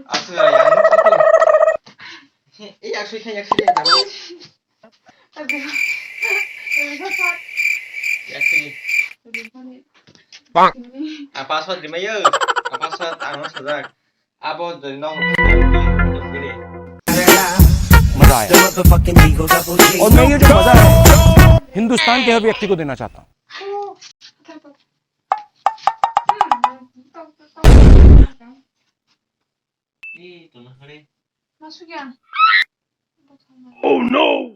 असं як сюди, давай. Як сюди. À password di mayor. À password ano sadak. Abo the long di di. मजा आया और मैं ये जो मजा है हिंदुस्तान के हर व्यक्ति को देना चाहता हूँ Ih, tuh nah kali. Masuk ya? Oh no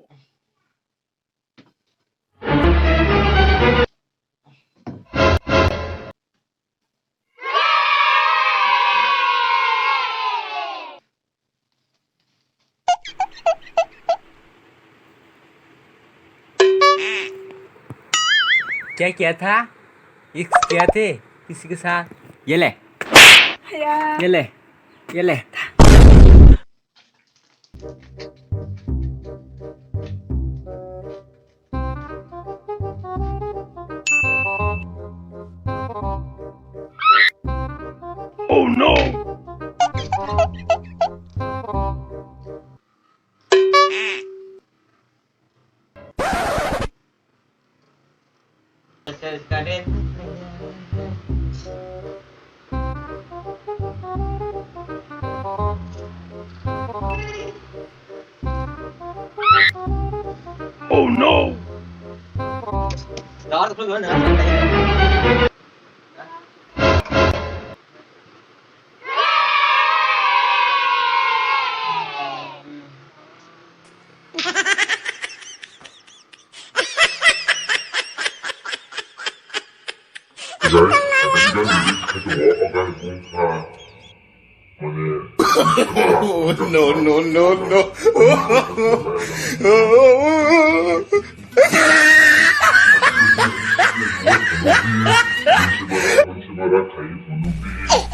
क्या किया था? इश्क किया थे किसी के साथ? ये ले Ya. ये ले ये ले Oh no Sekalian. Oh no Đó được luôn nữa. No, no, no, no. Konsumerer kan ikke få noe